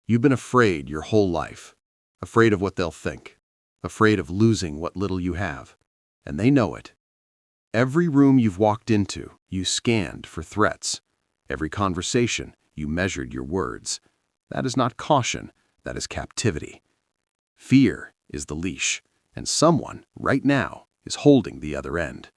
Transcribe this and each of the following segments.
You've been afraid your whole life, afraid of what they'll think, afraid of losing what little you have, and they know it. Every room you've walked into, you scanned for threats. Every conversation, you measured your words. That is not caution, that is captivity. Fear is the leash, and someone, right now, is holding the other end.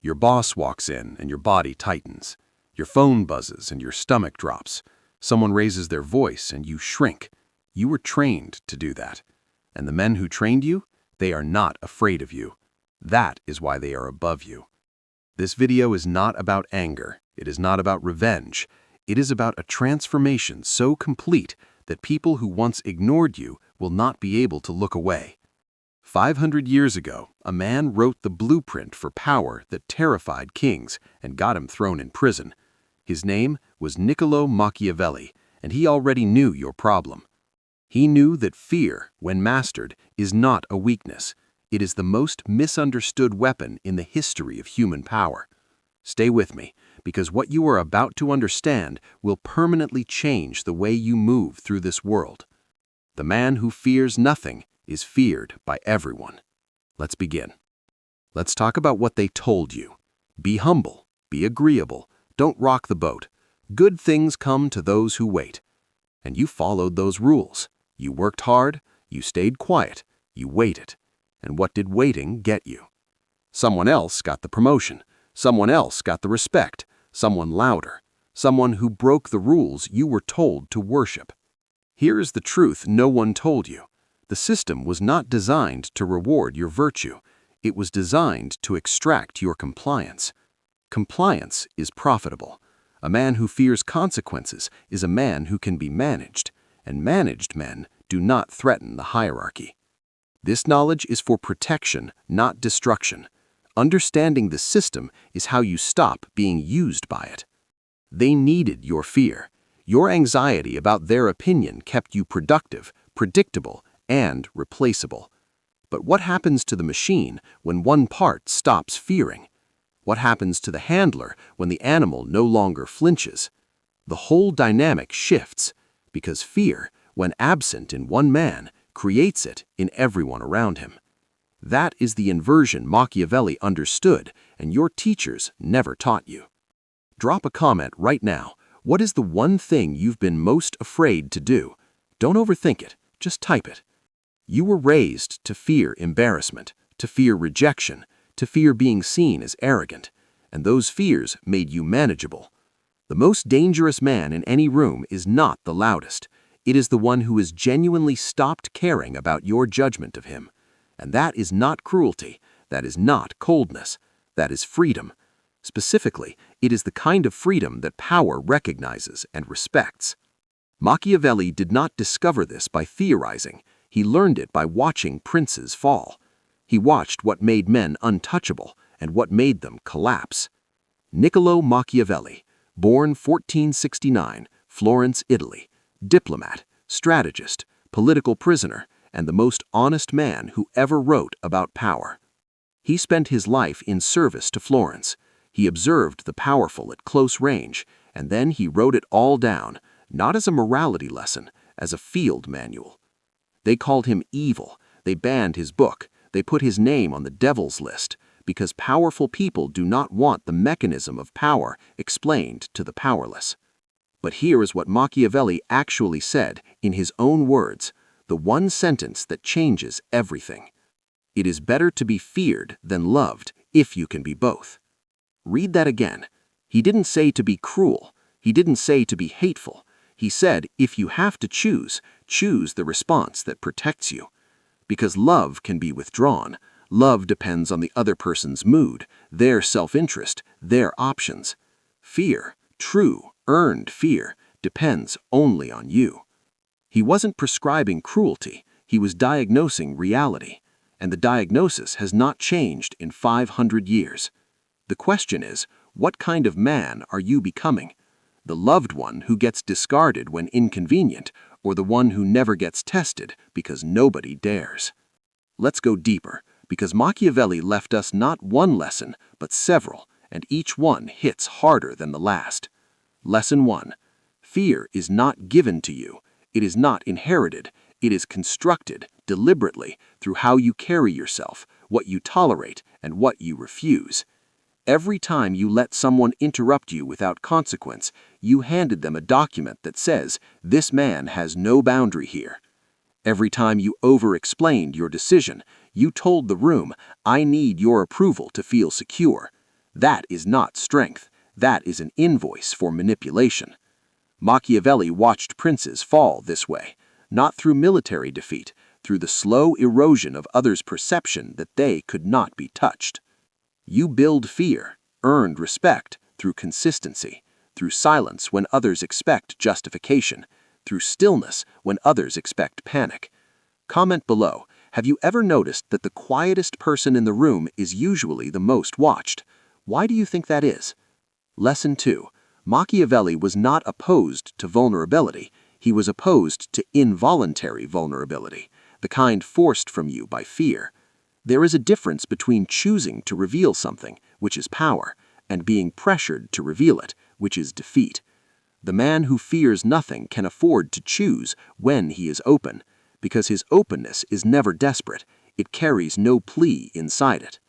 Your boss walks in and your body tightens. Your phone buzzes and your stomach drops. Someone raises their voice and you shrink. You were trained to do that. And the men who trained you, they are not afraid of you. That is why they are above you. This video is not about anger. It is not about revenge. It is about a transformation so complete that people who once ignored you will not be able to look away. 500 years ago, a man wrote the blueprint for power that terrified kings and got him thrown in prison. His name was Machiavelli, and he already knew your problem. He knew that fear, when mastered, is not a weakness. It is the most misunderstood weapon in the history of human power. Stay with me, because what you are about to understand will permanently change the way you move through this world. The man who fears nothing is feared by everyone. Let's begin. Let's talk about what they told you. Be humble, be agreeable, don't rock the boat. Good things come to those who wait. And you followed those rules. You worked hard, you stayed quiet, you waited. And what did waiting get you? Someone else got the promotion. Someone else got the respect. Someone louder. Someone who broke the rules you were told to worship. Here is the truth no one told you. The system was not designed to reward your virtue. It was designed to extract your compliance. Compliance is profitable. A man who fears consequences is a man who can be managed, and managed men do not threaten the hierarchy. This knowledge is for protection, not destruction. Understanding the system is how you stop being used by it. They needed your fear. Your anxiety about their opinion kept you productive, predictable, and replaceable. But what happens to the machine when one part stops fearing? What happens to the handler when the animal no longer flinches? The whole dynamic shifts, because fear, when absent in one man, creates it in everyone around him. That is the inversion Machiavelli understood and your teachers never taught you. Drop a comment right now. What is the one thing you've been most afraid to do? Don't overthink it, just type it. You were raised to fear embarrassment, to fear rejection, to fear being seen as arrogant, and those fears made you manageable. The most dangerous man in any room is not the loudest. It is the one who has genuinely stopped caring about your judgment of him. And that is not cruelty, that is not coldness, that is freedom. Specifically, it is the kind of freedom that power recognizes and respects. Machiavelli did not discover this by theorizing. He learned it by watching princes fall. He watched what made men untouchable and what made them collapse. Niccolo Machiavelli, born 1469, Florence, Italy, diplomat, strategist, political prisoner, and the most honest man who ever wrote about power. He spent his life in service to Florence. He observed the powerful at close range, and then he wrote it all down, not as a morality lesson, as a field manual. They called him evil. They banned his book. They put his name on the devil's list, because powerful people do not want the mechanism of power explained to the powerless. But here is what Machiavelli actually said in his own words, the one sentence that changes everything. It is better to be feared than loved if you can be both. Read that again. He didn't say to be cruel. He didn't say to be hateful. He said, if you have to choose, choose the response that protects you. Because love can be withdrawn. Love depends on the other person's mood, their self-interest, their options. Fear, true, earned fear, depends only on you. He wasn't prescribing cruelty. He was diagnosing reality. And the diagnosis has not changed in 500 years. The question is, what kind of man are you becoming? The loved one who gets discarded when inconvenient, or the one who never gets tested because nobody dares? Let's go deeper, because Machiavelli left us not one lesson, but several, and each one hits harder than the last. Lesson 1. Fear is not given to you. It is not inherited. It is constructed deliberately through how you carry yourself, what you tolerate, and what you refuse. Every time you let someone interrupt you without consequence, you handed them a document that says, "This man has no boundary here." Every time you over-explained your decision, you told the room, "I need your approval to feel secure." That is not strength. That is an invoice for manipulation. Machiavelli watched princes fall this way, not through military defeat, through the slow erosion of others' perception that they could not be touched. You build fear, earned respect through consistency, through silence when others expect justification, through stillness when others expect panic. Comment below, have you ever noticed that the quietest person in the room is usually the most watched? Why do you think that is? Lesson 2. Machiavelli was not opposed to vulnerability. He was opposed to involuntary vulnerability, the kind forced from you by fear. There is a difference between choosing to reveal something, which is power, and being pressured to reveal it, which is defeat. The man who fears nothing can afford to choose when he is open, because his openness is never desperate. It carries no plea inside it.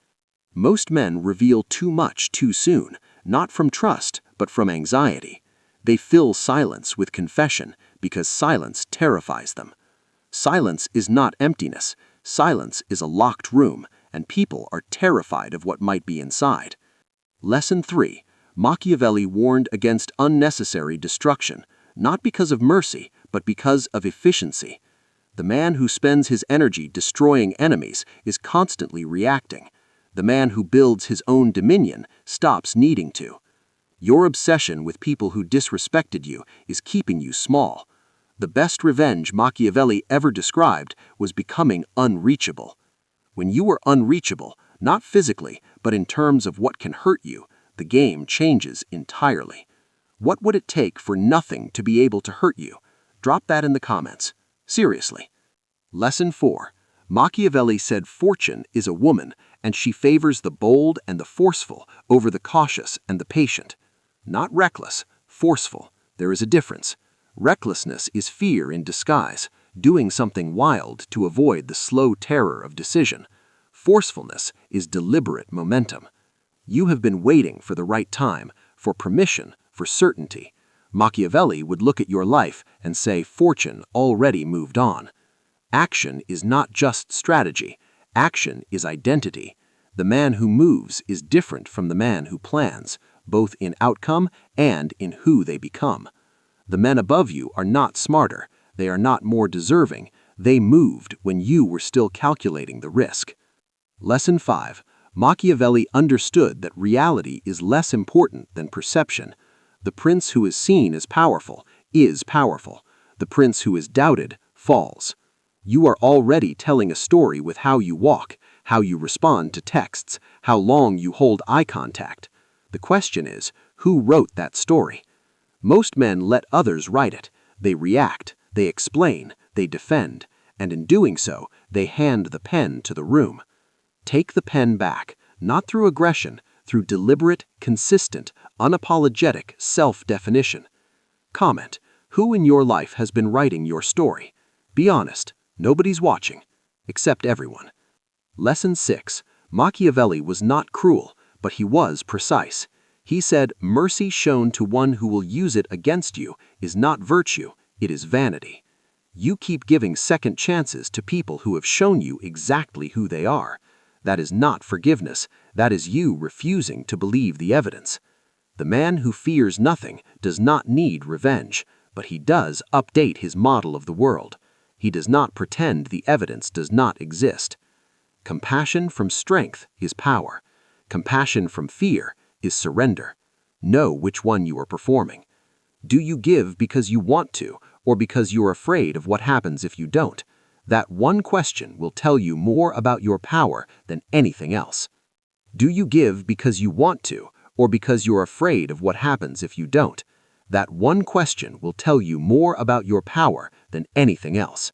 Most men reveal too much too soon, not from trust, but from anxiety. They fill silence with confession because silence terrifies them. Silence is not emptiness. Silence is a locked room, and people are terrified of what might be inside. Lesson 3. Machiavelli warned against unnecessary destruction, not because of mercy, but because of efficiency. The man who spends his energy destroying enemies is constantly reacting. The man who builds his own dominion stops needing to. Your obsession with people who disrespected you is keeping you small. The best revenge Machiavelli ever described was becoming unreachable. When you are unreachable, not physically, but in terms of what can hurt you, the game changes entirely. What would it take for nothing to be able to hurt you? Drop that in the comments. Seriously. Lesson 4. Machiavelli said fortune is a woman, and she favors the bold and the forceful over the cautious and the patient. Not reckless, forceful. There is a difference. Recklessness is fear in disguise, doing something wild to avoid the slow terror of decision. Forcefulness is deliberate momentum. You have been waiting for the right time, for permission, for certainty. Machiavelli would look at your life and say fortune already moved on. Action is not just strategy. Action is identity. The man who moves is different from the man who plans, both in outcome and in who they become. The men above you are not smarter. They are not more deserving. They moved when you were still calculating the risk. Lesson 5. Machiavelli understood that reality is less important than perception. The prince who is seen as powerful is powerful. The prince who is doubted falls. You are already telling a story with how you walk, how you respond to texts, how long you hold eye contact. The question is, who wrote that story? Most men let others write it. They react, they explain, they defend, and in doing so, they hand the pen to the room. Take the pen back, not through aggression, through deliberate, consistent, unapologetic self-definition. Comment, who in your life has been writing your story? Be honest, nobody's watching, except everyone. Lesson 6. Machiavelli was not cruel, but he was precise. He said, mercy shown to one who will use it against you is not virtue, it is vanity. You keep giving second chances to people who have shown you exactly who they are. That is not forgiveness, that is you refusing to believe the evidence. The man who fears nothing does not need revenge, but he does update his model of the world. He does not pretend the evidence does not exist. Compassion from strength is power. Compassion from fear is surrender. Know which one you are performing. Do you give because you want to, or because you're afraid of what happens if you don't? That one question will tell you more about your power than anything else. Do you give because you want to, or because you're afraid of what happens if you don't? That one question will tell you more about your power than anything else.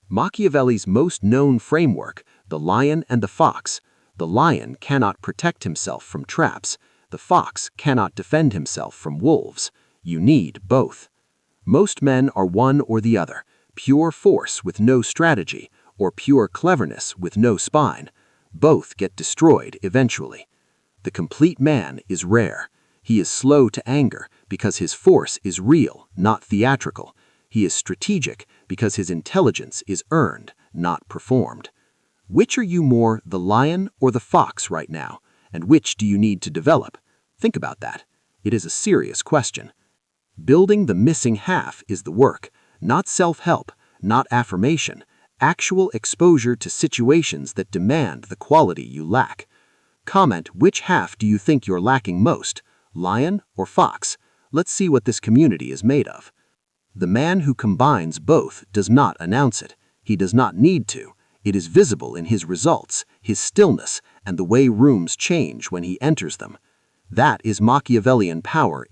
Machiavelli's most known framework, the lion and the fox. The lion cannot protect himself from traps. The fox cannot defend himself from wolves. You need both. Most men are one or the other, pure force with no strategy, or pure cleverness with no spine. Both get destroyed eventually. The complete man is rare. He is slow to anger because his force is real, not theatrical. He is strategic because his intelligence is earned, not performed. Which are you more, the lion or the fox right now? And which do you need to develop? Think about that. It is a serious question. Building the missing half is the work, not self-help, not affirmation, actual exposure to situations that demand the quality you lack. Comment which half do you think you're lacking most, lion or fox? Let's see what this community is made of. The man who combines both does not announce it. He does not need to. It is visible in his results, his stillness, and the way rooms change when he enters them. That is Machiavellian power